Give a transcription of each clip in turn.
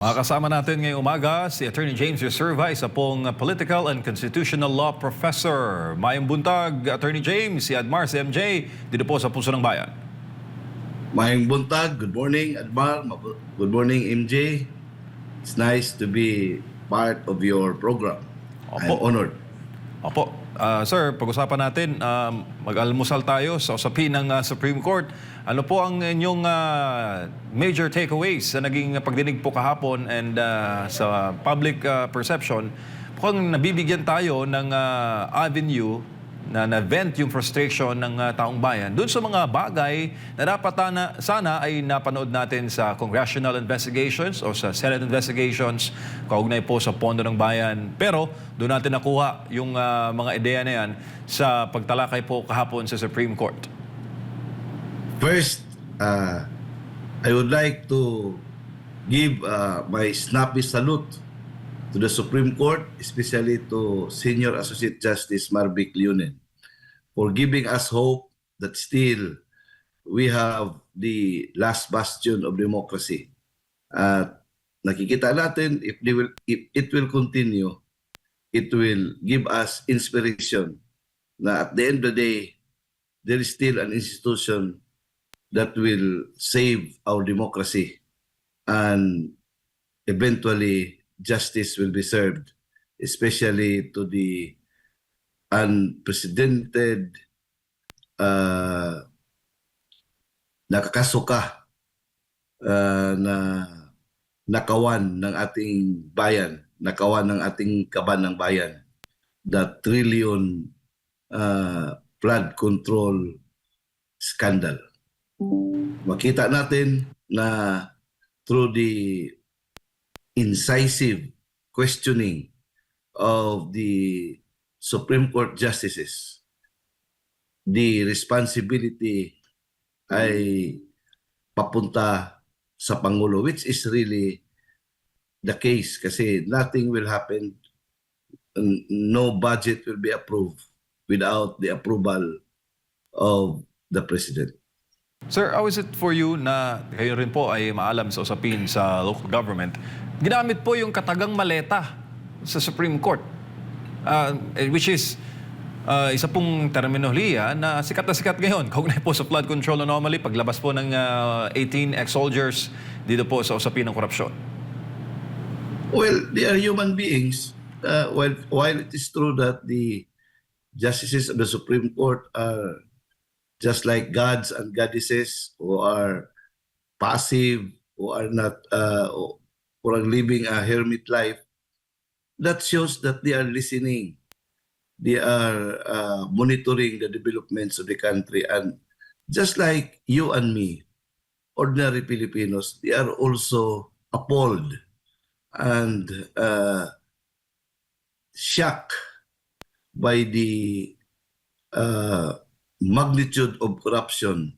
Makakasama natin ngayong umaga si Attorney James Reserva, isa pong Political and Constitutional Law Professor. Mayang buntag, Attorney James, si Admar, si MJ, dito po sa Puso ng Bayan. Mayang buntag, good morning Admar, good morning MJ. It's nice to be part of your program. I'm Opo. honored. Opo. Sir, pag-usapan natin, mag-almusal tayo sa usapin ng Supreme Court. Ano po ang inyong major takeaways sa naging pagdinig po kahapon and sa public perception? Mukhang nabibigyan tayo ng avenue na na-vent yung frustration ng taong bayan doon sa mga bagay na dapat sana ay napanood natin sa congressional investigations o sa Senate investigations kaugnay po sa Pondo ng Bayan. Pero doon natin nakuha yung mga ideya na yan sa pagtalakay po kahapon sa Supreme Court. First, I would like to give my snappy salute to the Supreme Court, especially to Senior Associate Justice Marvic Leonen, for giving us hope that still we have the last bastion of democracy. At nakikita natin if it will continue, it will give us inspiration na at the end of the day, there is still an institution that will save our democracy and eventually justice will be served, especially to the unprecedented nakakasuka na nakawan ng ating bayan, nakawan ng ating kaban ng bayan, the trillion flood control scandal. Makita natin na through the incisive questioning of the Supreme Court justices, the responsibility ay papunta sa Pangulo, which is really the case kasi nothing will happen, no budget will be approved without the approval of the President. Sir, how is it for you na kayo rin po ay maalam sa usapin sa local government? Ginamit po yung katagang maleta sa Supreme Court, which is isa pong terminolohiya na sikat ngayon. Kaugnay po sa flood control anomaly, paglabas po ng 18 ex-soldiers dito po sa usapin ng korupsyon. Well, they are human beings. While it is true that the justices of the Supreme Court are just like gods and goddesses who are passive, who are not, who are living a hermit life, that shows that they are listening. They are monitoring the developments of the country. And just like you and me, ordinary Filipinos, they are also appalled and shocked by the magnitude of corruption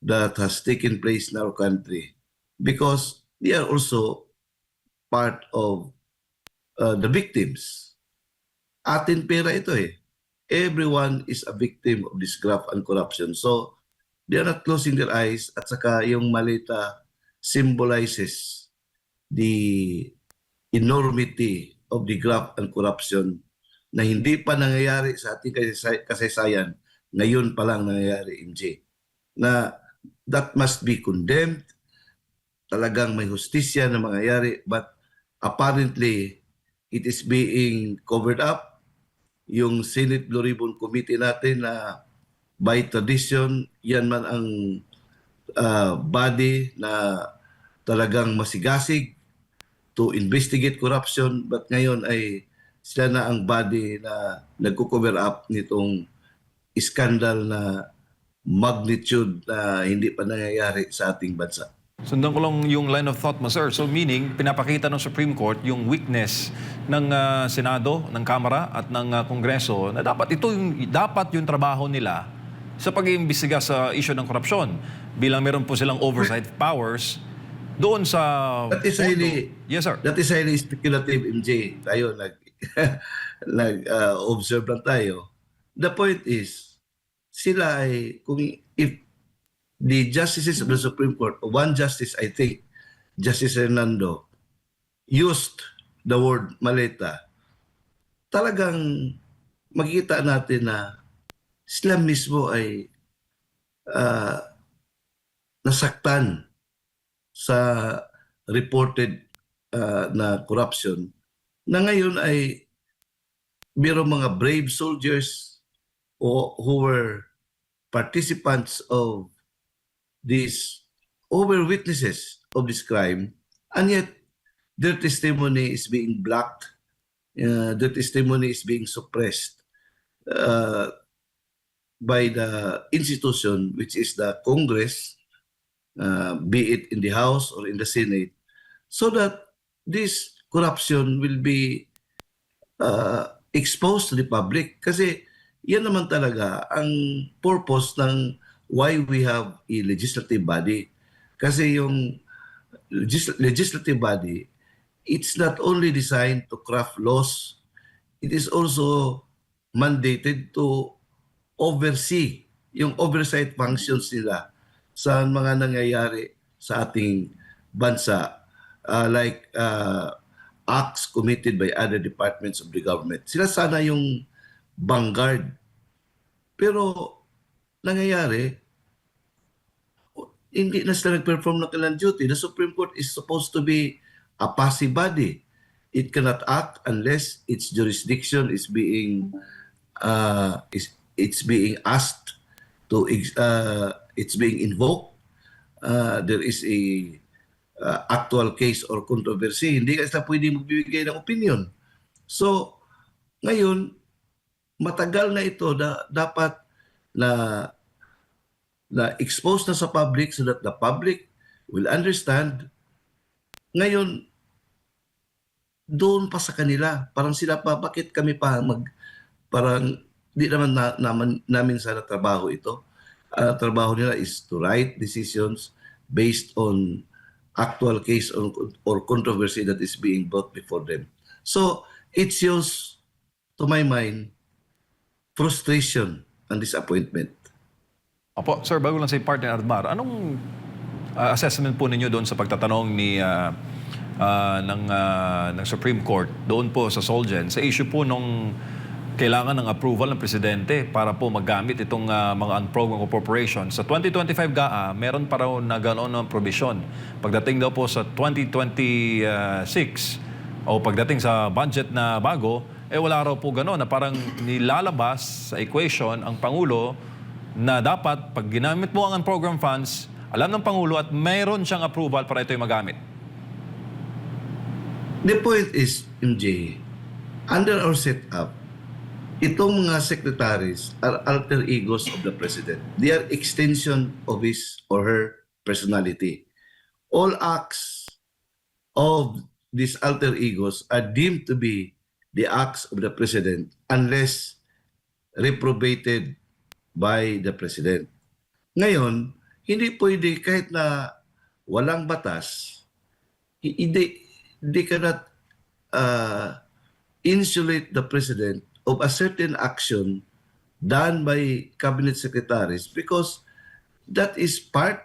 that has taken place in our country, because they are also part of the victims. Atin pera ito eh. Everyone is a victim of this graft and corruption. So they are not closing their eyes, at saka yung malita symbolizes the enormity of the graft and corruption na hindi pa nangyayari sa ating kasaysayan. Ngayon pa lang nangyayari, MJ, na that must be condemned. Talagang may hustisya na mangyayari, but apparently it is being covered up. Yung Senate Blue Ribbon Committee natin na by tradition, yan man ang body na talagang masigasig to investigate corruption, but ngayon ay sila na ang body na nagko-cover up nitong scandal na magnitude na hindi pa nangyayari sa ating bansa. Sundan ko lang yung line of thought mo, sir. So meaning, pinapakita ng Supreme Court yung weakness ng Senado, ng Kamara at ng Kongreso na dapat yung trabaho nila sa pag-iimbestiga sa issue ng korupsyon. Bilang meron po silang oversight powers doon sa... That is highly, yes, sir. That is highly speculative, MJ. Tayo nag-observe lang tayo. The point is, sila ay, if the justices of the Supreme Court, one justice, I think, Justice Hernando, used the word maleta, talagang makikita natin na sila mismo ay nasaktan sa reported na corruption na ngayon ay mayroong mga brave soldiers who were participants of these over witnesses of this crime, and yet their testimony is being blocked, their testimony is being suppressed uh, by the institution, which is the Congress, be it in the House or in the Senate, so that this corruption will be exposed to the public. Kasi yan naman talaga ang purpose ng why we have a legislative body. Kasi yung legislative body, it's not only designed to craft laws, it is also mandated to oversee yung oversight functions nila sa mga nangyayari sa ating bansa, like acts committed by other departments of the government. Sila sana yung vanguard. Pero nangyayari, hindi na sila nag-perform ng kanilang duty. The Supreme Court is supposed to be a passive body. It cannot act unless its jurisdiction is being it's being asked to it's being invoked. There is a actual case or controversy. Hindi ka sila pwede magbibigay ng opinion. So, ngayon, matagal na ito na dapat na expose na sa public so that the public will understand. Ngayon, doon pa sa kanila. Parang sila pa, bakit kami pa parang di naman namin sana trabaho ito. Trabaho nila is to write decisions based on actual case or controversy that is being brought before them. So, it shows, to my mind, frustration and disappointment. Opo, sir, bago lang sa partner Admar, anong assessment po ninyo doon sa pagtatanong ng Supreme Court doon po sa Solgen sa issue po nung kailangan ng approval ng presidente para po maggamit itong mga unprogrammed appropriations. Sa 2025 GAA, meron pa raw na ganoon ng provision. Pagdating daw po sa 2026 o pagdating sa budget na bago, wala raw po ganoon na parang nilalabas sa equation ang Pangulo na dapat pag ginamit mo ang unprogrammed funds, alam ng Pangulo at mayroon siyang approval para ito'y magamit. The point is, MJ, under our setup, itong mga secretaries are alter egos of the president. They are extension of his or her personality. All acts of these alter egos are deemed to be the acts of the president unless reprobated by the president. Ngayon, hindi pwede kahit na walang batas, they cannot insulate the president of a certain action done by cabinet secretaries because that is part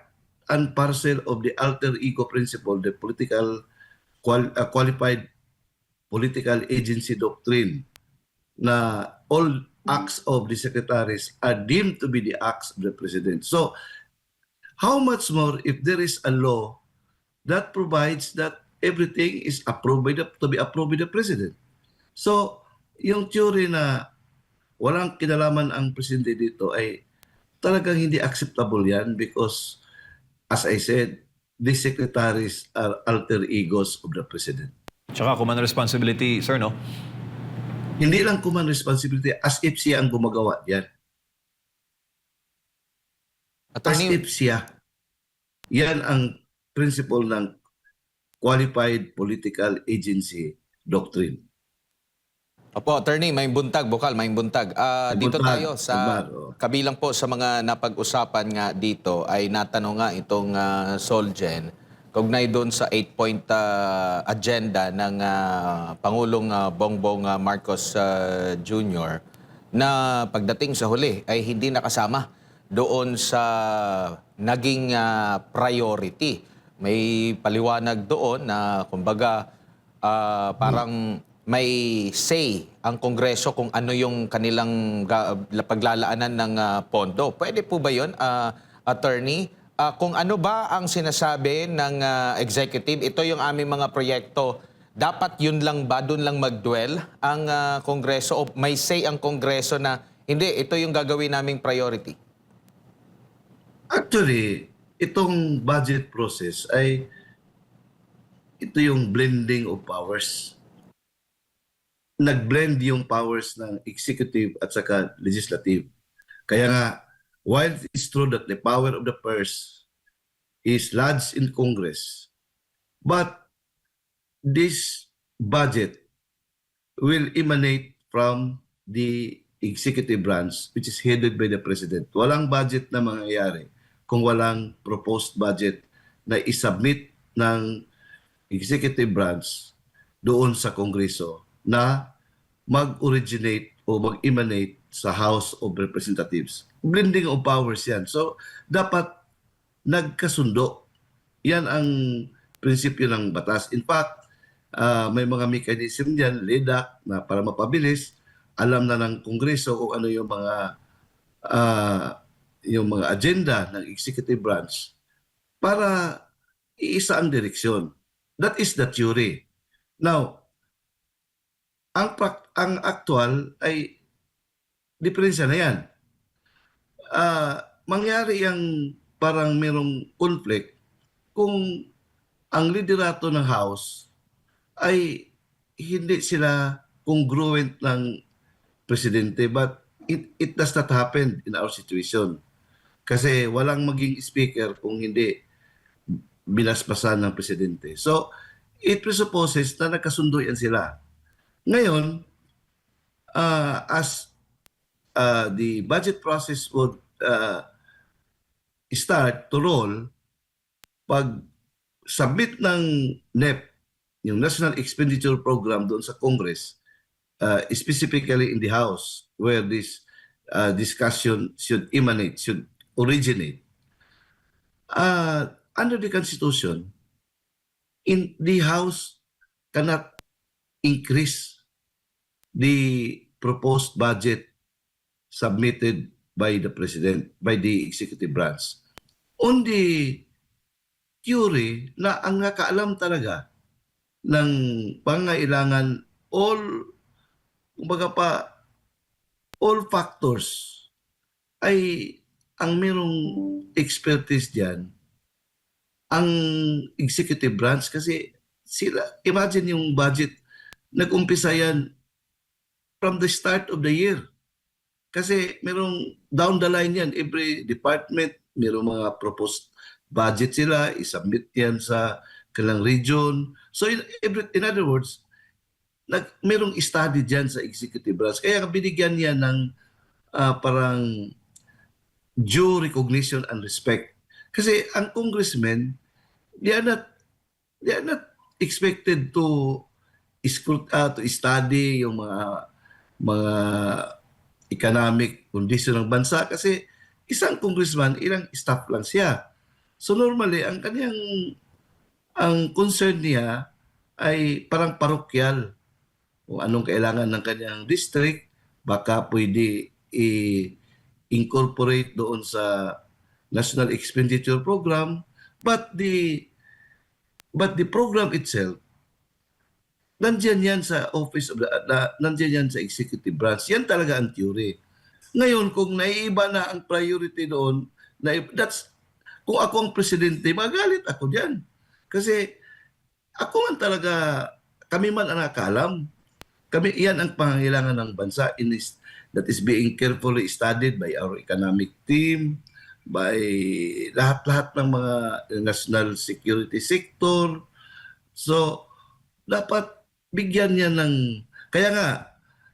and parcel of the alter ego principle, the qualified political agency doctrine, na all acts of the secretaries are deemed to be the acts of the president. So, how much more if there is a law that provides that everything is to be approved by the president? So, yung theory na walang kinalaman ang presidente dito ay talagang hindi acceptable yan because, as I said, the secretaries are alter egos of the president. Tsaka command responsibility, sir, no? Hindi lang command responsibility as if siya ang gumagawa yan. As if siya. Yan ang principle ng qualified political agency doctrine. Opo, attorney, may buntag, bukal, may buntag. Dito buntag, tayo sa kabilang po sa mga napag-usapan nga dito ay natanong nga itong Solgen kaugnay doon sa 8-point agenda ng Pangulong Bongbong Marcos Jr. na pagdating sa huli ay hindi nakasama doon sa naging priority. May paliwanag doon na kumbaga parang may say ang Kongreso kung ano yung kanilang paglalaanan ng pondo. Pwede po ba yun, Attorney? Kung ano ba ang sinasabi ng executive, ito yung aming mga proyekto, dapat yun lang ba, dun lang mag-dwell ang Kongreso o may say ang Kongreso na hindi, ito yung gagawin naming priority? Actually, itong budget process ay ito yung blending of powers. Nag-blend yung powers ng executive at saka legislative. Kaya nga, while it's true that the power of the purse is lodged in Congress, but this budget will emanate from the executive branch which is headed by the President. Walang budget na mangyayari kung walang proposed budget na isubmit ng executive branch doon sa Kongreso na mag-originate o mag-emanate sa House of Representatives. Blending of powers yan. So, dapat nagkasundo. Yan ang prinsipyo ng batas. In fact, may mga mechanism dyan, LEDAC, na para mapabilis, alam na ng Kongreso kung ano yung mga agenda ng executive branch para iisa ang direksyon. That is the theory. Now, ang actual ay diferensya na yan. Mangyari yung parang merong conflict kung ang liderato ng House ay hindi sila congruent ng presidente, but it does not happen in our situation. Kasi walang maging speaker kung hindi binaspasan ng presidente. So, it presupposes na nagkasundo yan sila. Ngayon, as the budget process would start to roll, pag submit ng NEP, yung National Expenditure Program doon sa Congress, specifically in the House, where this discussion should emanate, should originate, under the Constitution, in the House cannot increase the proposed budget submitted by the President, by the executive branch. On the theory na ang nakaalam talaga ng pangailangan, all factors ay ang merong expertise diyan ang executive branch, kasi sila, imagine yung budget, nag-umpisa yan from the start of the year. Kasi merong down the line yan, every department, merong mga proposed budget sila, isubmit yan sa kanilang region. So in other words, merong study dyan sa executive branch. Kaya binigyan niya ng parang due recognition and respect. Kasi ang congressmen, they are not expected to study yung mga economic condition ng bansa, kasi isang congressman, ilang staff lang siya. So normally, ang concern niya ay parang parokyal. Kung anong kailangan ng kanyang district, baka pwede i-incorporate doon sa National Expenditure Program, but the program itself, nandiyan yan sa office of nandiyan yan sa executive branch. Yan talaga ang theory. Ngayon, kung naiiba na ang priority doon, kung ako ang presidente, magalit ako diyan. Kasi ako man talaga, kami man ang nakaalam. Yan ang pangangailangan ng bansa that is being carefully studied by our economic team, by lahat-lahat ng mga national security sector. So, dapat bigyan niya ng... Kaya nga,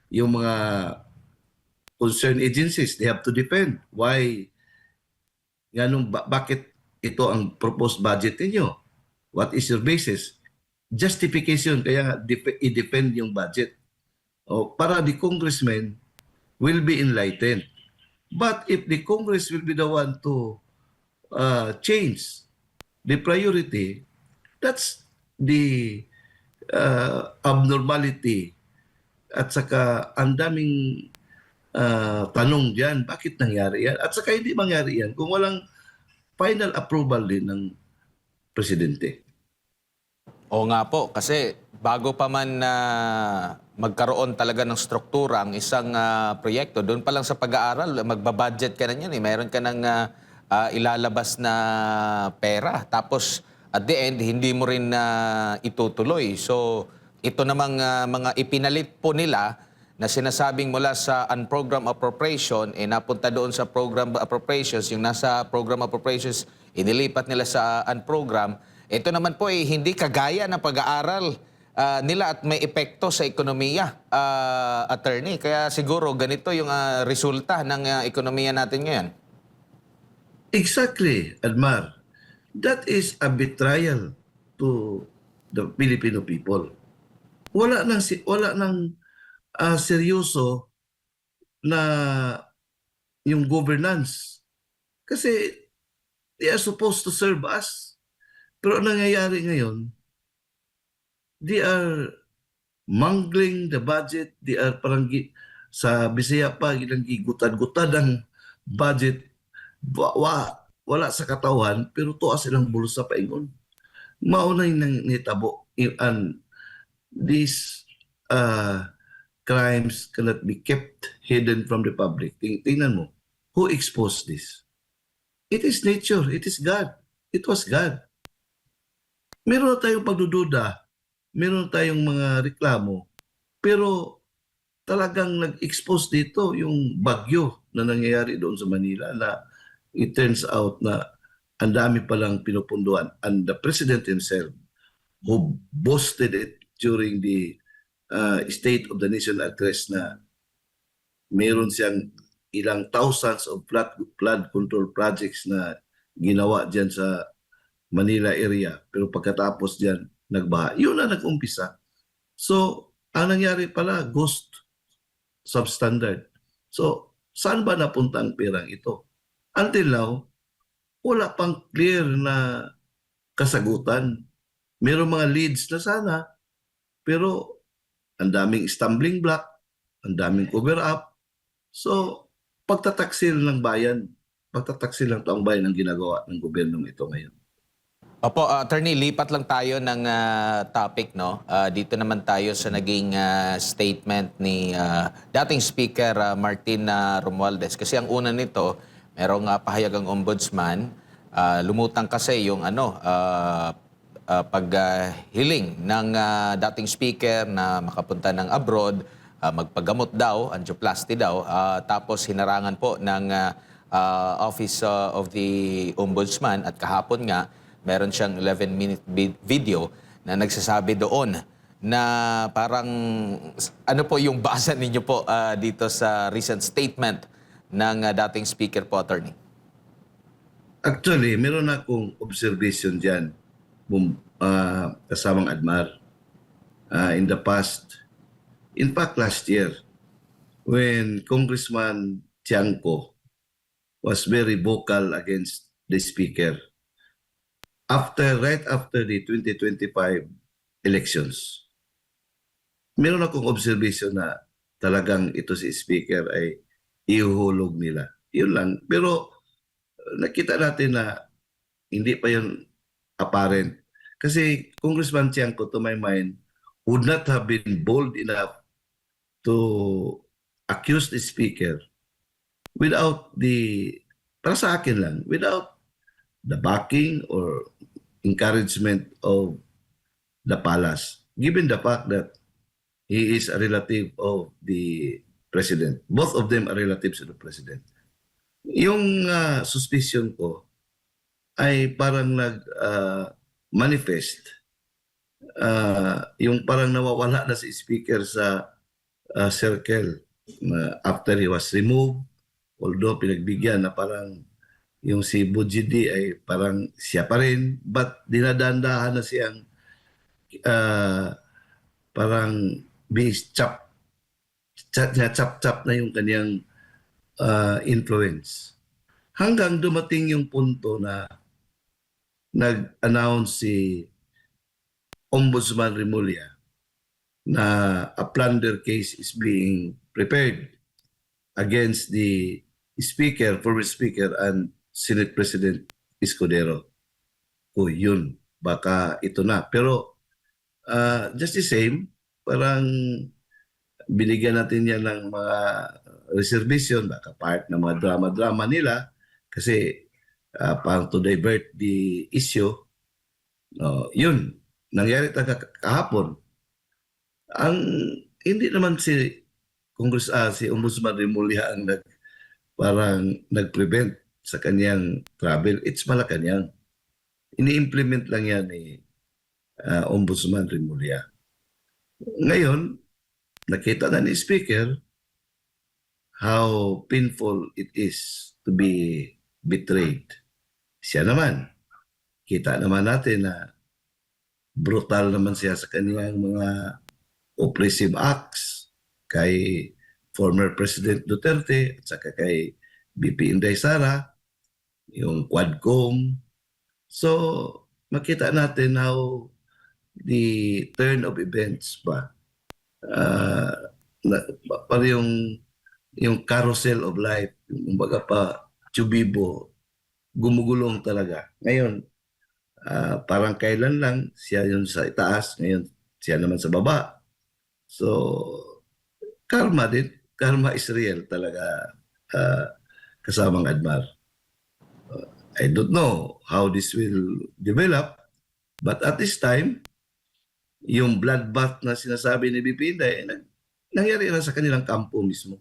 yung mga concerned agencies, they have to defend. Why? Bakit ito ang proposed budget ninyo? What is your basis? Justification, kaya nga, i-defend yung budget. Para the congressmen will be enlightened. But if the Congress will be the one to change the priority, that's the abnormality at saka ang daming tanong diyan, bakit nangyari yan? At saka hindi mangyari yan kung walang final approval din ng presidente. Oo nga po, kasi bago pa man na magkaroon talaga ng struktura ang isang proyekto, doon pa lang sa pag-aaral, magbabudget ka na yan eh. Mayroon ka ng ilalabas na pera. Tapos at the end, hindi mo rin itutuloy. So ito namang mga ipinalit po nila na sinasabing mula sa unprogrammed appropriation, napunta doon sa program appropriations, yung nasa program appropriations, inilipat nila sa unprogram. Ito naman po hindi kagaya ng pag-aaral nila at may epekto sa ekonomiya, attorney. Kaya siguro ganito yung resulta ng ekonomiya natin ngayon. Exactly, Admar. That is a betrayal to the Filipino people. Wala nang seryoso na yung governance. Kasi they are supposed to serve us. Pero ang nangyayari ngayon, they are mangling the budget. They are parang sa Bisaya pa, gilang gigutad-gutad ang budget. Wala sa katawan, pero tuwa silang bulsa paingon. Mauna yung nitabo. And these crimes cannot be kept hidden from the public. Tingnan mo, who exposed this? It is nature. It is God. It was God. Meron na tayong pagdududa. Meron na tayong mga reklamo. Pero talagang nag-expose dito yung bagyo na nangyayari doon sa Manila na it turns out na ang dami palang pinupunduan. And the President himself who boasted it during the State of the Nation address na meron siyang ilang thousands of flood control projects na ginawa dyan sa Manila area. Pero pagkatapos dyan, nagbaha. Yun na nag-umpisa. So, ang nangyari pala, ghost substandard. So, saan ba napunta ang perang ito? Until now, wala pang clear na kasagutan. Merong mga leads na sana, pero ang daming stumbling block, ang daming cover-up. So, pagtataksil ng bayan, pagtataksil ng taong bayan ang ginagawa ng gobyernong ito ngayon. Opo, attorney, lipat lang tayo ng topic, no? Dito naman tayo sa naging statement ni dating Speaker Martin Romualdez. Kasi ang una nito, merong pahayag ang ombudsman, lumutang kasi yung paghiling ng dating speaker na makapunta ng abroad, magpagamot daw, angioplasty daw, tapos hinarangan po ng Office of the Ombudsman at kahapon nga, meron siyang 11-minute video na nagsasabi doon na parang ano po yung basa ninyo po dito sa recent statement ng dating speaker po, attorney? Actually, meron akong observation dyan, kasamang Admar, in the past. In fact, last year, when Congressman Tiangco was very vocal against the speaker, right after the 2025 elections, meron akong observation na talagang ito si speaker ay ihuhulog nila. Yun lang. Pero nakita natin na hindi pa yun apparent. Kasi Congressman Tiangco, to my mind, would not have been bold enough to accuse the speaker without para sa akin lang, without the backing or encouragement of the palace, given the fact that he is a relative of the president. Both of them are relatives of the president. Yung suspicion ko ay parang nag-manifest. Yung parang nawawala na si speaker sa circle after he was removed. Although pinagbigyan na parang yung si Bujidi ay parang siya pa rin, but dinadandahan na siyang parang chap na yung kanyang influence. Hanggang dumating yung punto na nag-announce si Ombudsman Remulla na a plunder case is being prepared against the Speaker, former Speaker, and Senate President Escudero. O yun, baka ito na. Pero just the same, parang binigyan natin yan ng mga reservation, baka part ng mga drama-drama nila, kasi parang to divert the issue. Yun, nangyari talaga kahapon. Ang hindi naman si Ombudsman Remulla ang parang nag-prevent sa kanyang travel. It's Malacanang. Ini-implement lang yan ni Ombudsman Remulla. Ngayon, nakita na ni Speaker how painful it is to be betrayed. Siya naman, kita naman natin na brutal naman siya sa kaniyang mga oppressive acts kay former President Duterte at saka kay BP Inday Sara, yung Quadcom. So, makita natin how the turn of events ba, para yung carousel of life, yung baga pa, Chubibo, gumugulong talaga. Ngayon, parang kailan lang siya yun sa itaas, ngayon siya naman sa baba. So, karma din. Karma is real talaga, kasamang Admar. I don't know how this will develop, but at this time, yung bloodbath na sinasabi ni BP Inday, nangyari na sa kanilang kampo mismo.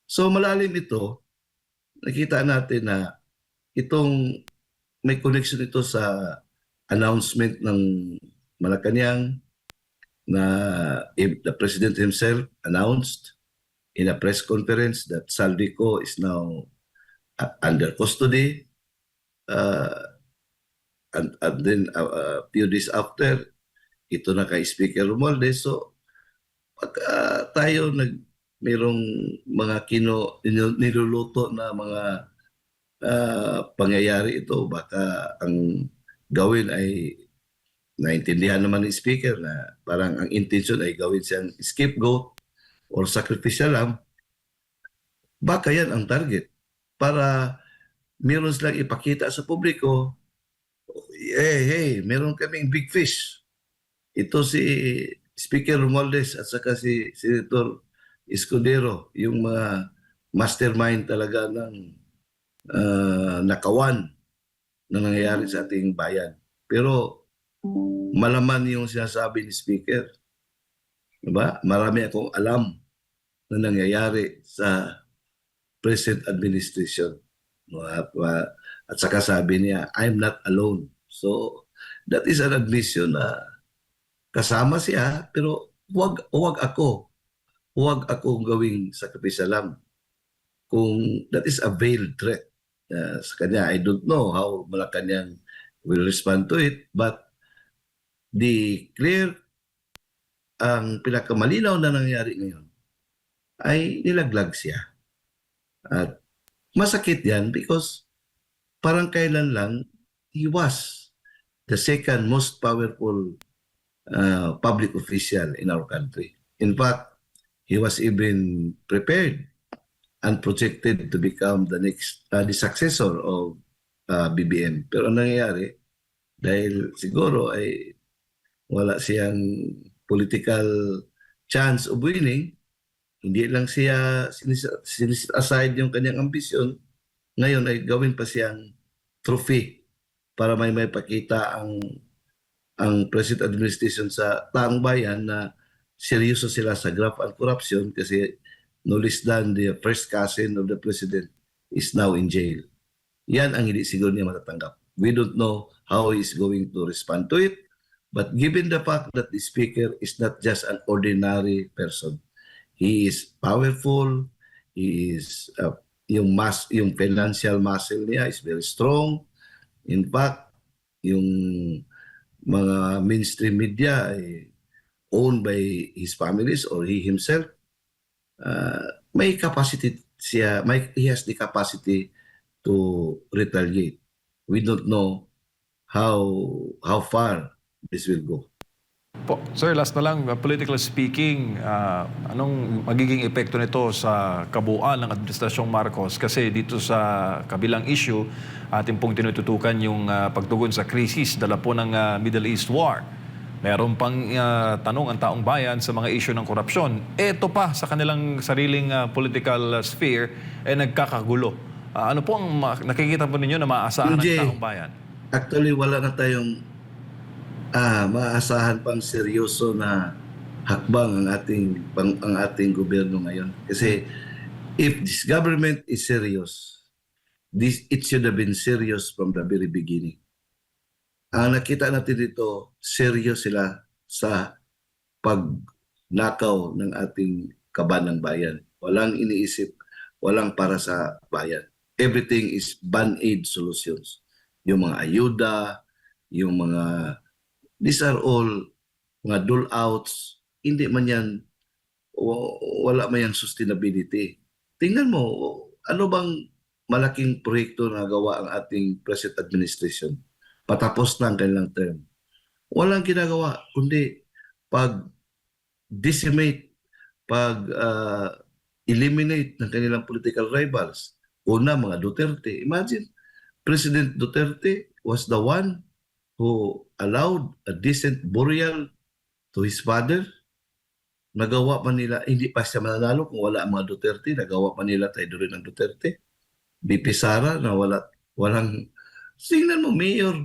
So malalim ito, nakita natin na itong may connection ito sa announcement ng Malacanang na the President himself announced in a press conference that Saldico is now under custody. And then a few days after, ito na kay Speaker Romualdez. So, pag tayo mayroong mga niluluto na mga pangyayari ito, baka ang gawin ay naintindihan naman ni Speaker na parang ang intention ay gawin siyang scapegoat or sacrificial lamb. Baka yan ang target para meron silang ipakita sa publiko, hey, meron kaming big fish. Ito si Speaker Romualdez at saka si Senator Escudero, yung mga mastermind talaga ng nakawan na nangyayari sa ating bayan. Pero malaman yung sinasabi ni Speaker. Diba? Marami akong alam na nangyayari sa present administration. At saka sabi niya, I'm not alone. So that is an admission na kasama siya, pero huwag akong gawing sakripisyo lamb. Kung that is a veiled threat sa kanya, I don't know how Malacanang will respond to it, but the clear, ang pinakamalinaw na nangyari ngayon ay nilaglag siya. At masakit yan because parang kailan lang he was the second most powerful public official in our country. In fact, he was even prepared and projected to become the next, the successor of BBM. Pero ang nangyayari, dahil siguro ay wala siyang political chance of winning, hindi lang siya sinis aside yung kanyang ambisyon, ngayon ay gawin pa siyang trophy para may pakita ang present administration sa taong bayan na seryoso sila sa graft and corruption kasi no less than the first cousin of the president is now in jail. Yan ang hindi siguro niya matatanggap. We don't know how he is going to respond to it, but given the fact that the speaker is not just an ordinary person, he is powerful, he is yung financial muscle niya is very strong. In fact, yung mga mainstream media ay owned by his families or he himself. May capacity siya, he has the capacity to retaliate. We don't know how far this will go. Po, sir, last na lang, politically speaking, anong magiging epekto nito sa kabuuan ng Administrasyong Marcos? Kasi dito sa kabilang issue, ating pong tinututukan yung pagtugon sa krisis dala po ng Middle East War. Meron pang tanong ang taong bayan sa mga issue ng korupsyon. Ito pa sa kanilang sariling political sphere, nagkakagulo. Ano po ang nakikita po ninyo na maaasahan ng Yun, taong bayan? actually wala na tayong maaasahan pang seryoso na hakbang ang ating gobyerno ngayon. Kasi if this government is serious, it should have been serious from the very beginning. Ang nakita natin dito, serious sila sa pagnakaw ng ating kaban ng bayan. Walang iniisip, walang para sa bayan. Everything is band-aid solutions. Yung mga ayuda, yung mga, these are all mga dole-outs, hindi man yan, wala man yan sustainability. Tingnan mo, ano bang malaking proyekto na gawa ang ating present administration? Patapos na ang kanilang term. Walang ginagawa, kundi pag-decimate, pag-eliminate ng kanilang political rivals. Una, mga Duterte. Imagine, President Duterte was the one who allowed a decent burial to his father. Nagawa pa nila, hindi pa siya mananalo kung wala ang mga Duterte, nagawa pa nila tayo rin ng Duterte. BP Sara na walang, tingnan mo, Mayor,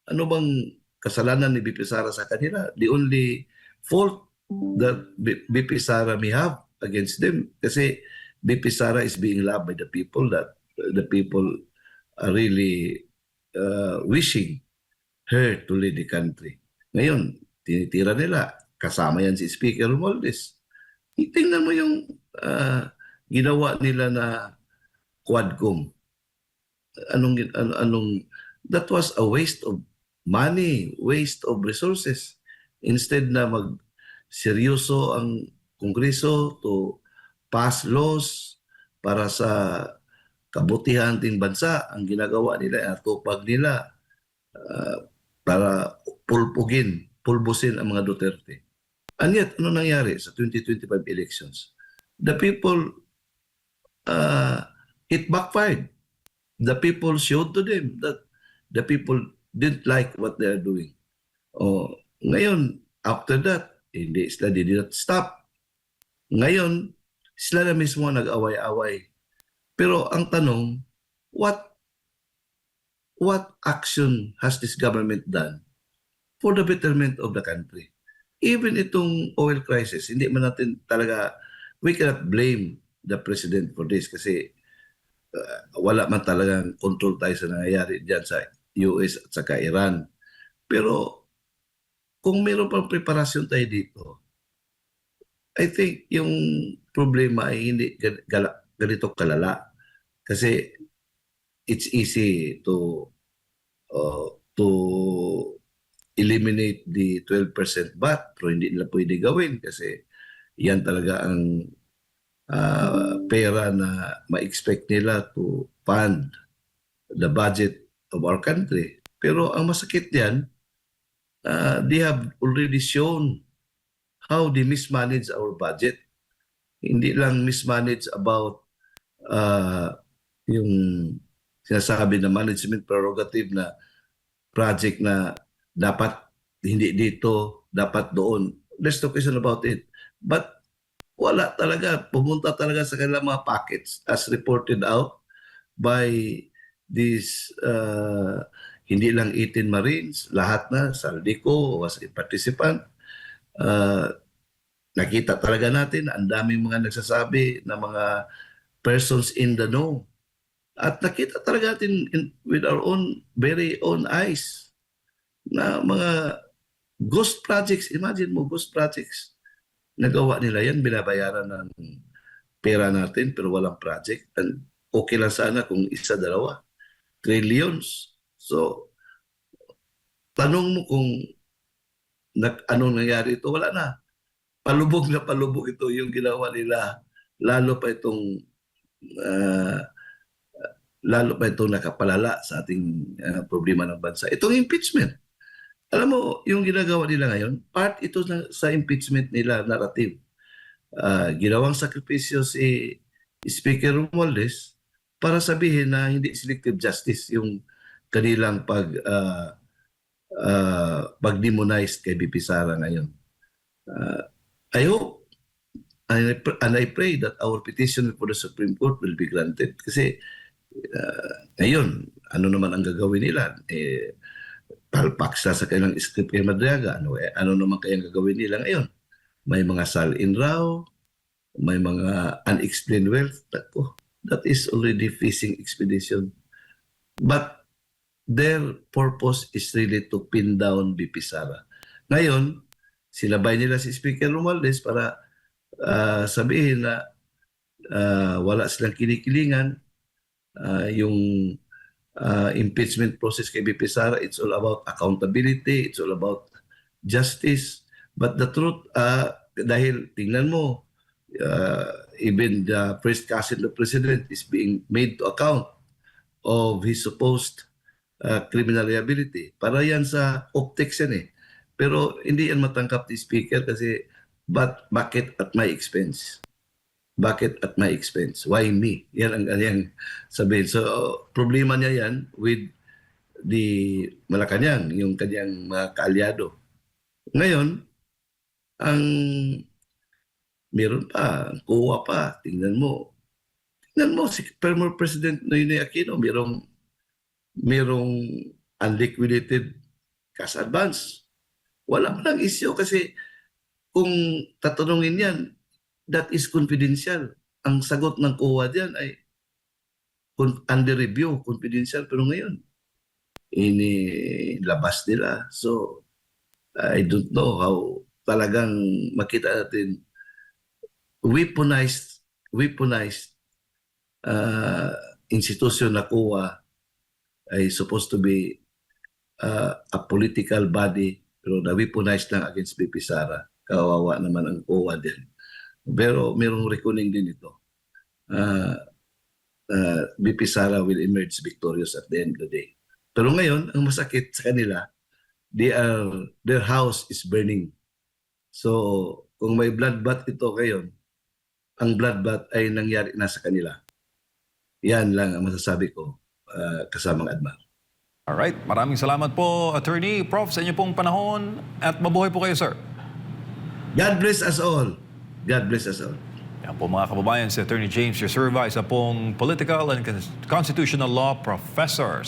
ano bang kasalanan ni BP Sara sa kanila? The only fault that BP Sara may have against them, kasi BP Sara is being loved by the people, that the people are really wishing her to lead the country. Ngayon, tinitira nila. Kasama yan si Speaker Romualdez. Tingnan mo yung ginawa nila na Quadcom. That was a waste of money, waste of resources. Instead na seryoso ang Kongreso to pass laws para sa kabutihan ng bansa, ang ginagawa nila, atupag nila para pulbusin ang mga Duterte. And yet, ano nangyari sa 2025 elections? The people, it backfired. The people showed to them that the people didn't like what they are doing. Ngayon, after that, they did not stop. Ngayon, sila na mismo nag-away-away. Pero ang tanong, what action has this government done for the betterment of the country? Even itong oil crisis, hindi man natin talaga, we cannot blame the president for this kasi wala man talagang control tayo sa nangyayari dyan sa US at saka Iran. Pero kung mayroon pang preparasyon tayo dito, I think yung problema ay hindi ganito kalala. Kasi it's easy to eliminate the 12% VAT, pero hindi nila pwede gawin kasi yan talaga ang pera na ma-expect nila to fund the budget of our country. Pero ang masakit diyan, they have already shown how they mismanage our budget. Hindi lang mismanage about yung sinasabi na management prerogative na project na dapat hindi dito, dapat doon. There's no question about it. But wala talaga, pumunta talaga sa kanilang mga packets as reported out by these hindi lang 18 Marines, lahat na, Saldico was a participant. Nakita talaga natin, ang daming mga nagsasabi na mga persons in the know. At nakita talaga natin with our own, very own eyes na mga ghost projects. Imagine mo, ghost projects. Nagawa nila yan, binabayaran ng pera natin pero walang project. And okay lang sana kung isa, dalawa. Trillions. So, tanong mo kung anong nangyari ito, wala na. Palubog na palubog ito yung ginawa nila. Lalo pa itong nakapalala sa ating problema ng bansa. Itong impeachment. Alam mo, yung ginagawa nila ngayon, part ito sa impeachment nila narrative. Ginawang sakripisyo si Speaker Romualdez para sabihin na hindi selective justice yung kanilang pag-demonize kay BP Sara ngayon. I hope and I pray that our petition for the Supreme Court will be granted. Kasi ngayon, ano naman ang gagawin nila? Palpak sa kanilang script kay Madriaga. Ano naman kayang gagawin nila ngayon? May mga sal-in raw, may mga unexplained wealth. That is already fishing expedition. But their purpose is really to pin down BP Sara. Ngayon, sinabay nila si Speaker Romualdez para sabihin na wala silang kinikilingan. Yung impeachment process kay BP Sara, it's all about accountability, it's all about justice. But the truth, dahil tingnan mo, even the first cousin of the president is being made to account of his supposed criminal liability. Para yan sa optics yan eh. Pero hindi yan matangkap ni Speaker kasi bakit at my expense? Bakit at my expense? Why me? Yan ang kanyang sabihin. So, problema niya yan with the Malacanang, yung kanyang mga kaalyado. Ngayon, ang meron pa, ang kuha pa, tingnan mo, si former President Noynoy Aquino, merong unliquidated cash advance. Wala mo lang issue kasi kung tatanungin yan, that is confidential. Ang sagot ng kuha diyan ay under review, confidential. Pero ngayon, inilabas nila. So, I don't know how talagang makita natin weaponized institution na kuha ay supposed to be a political body pero na-weaponized lang against BP Sara. Kawawa naman ang kuha din. Pero mayroong reckoning din ito. BP Sara will emerge victorious at the end of the day. Pero ngayon, ang masakit sa kanila, their house is burning. So, kung may bloodbath ito ngayon, ang bloodbath ay nangyari na sa kanila. Yan lang ang masasabi ko kasamang Admar. Alright, maraming salamat po, Attorney Prof, sa inyo pong panahon at mabuhay po kayo, sir. God bless us all. God bless us all. Yan po mga kababayan, si Attorney James Reserva, isa pong political and constitutional law professor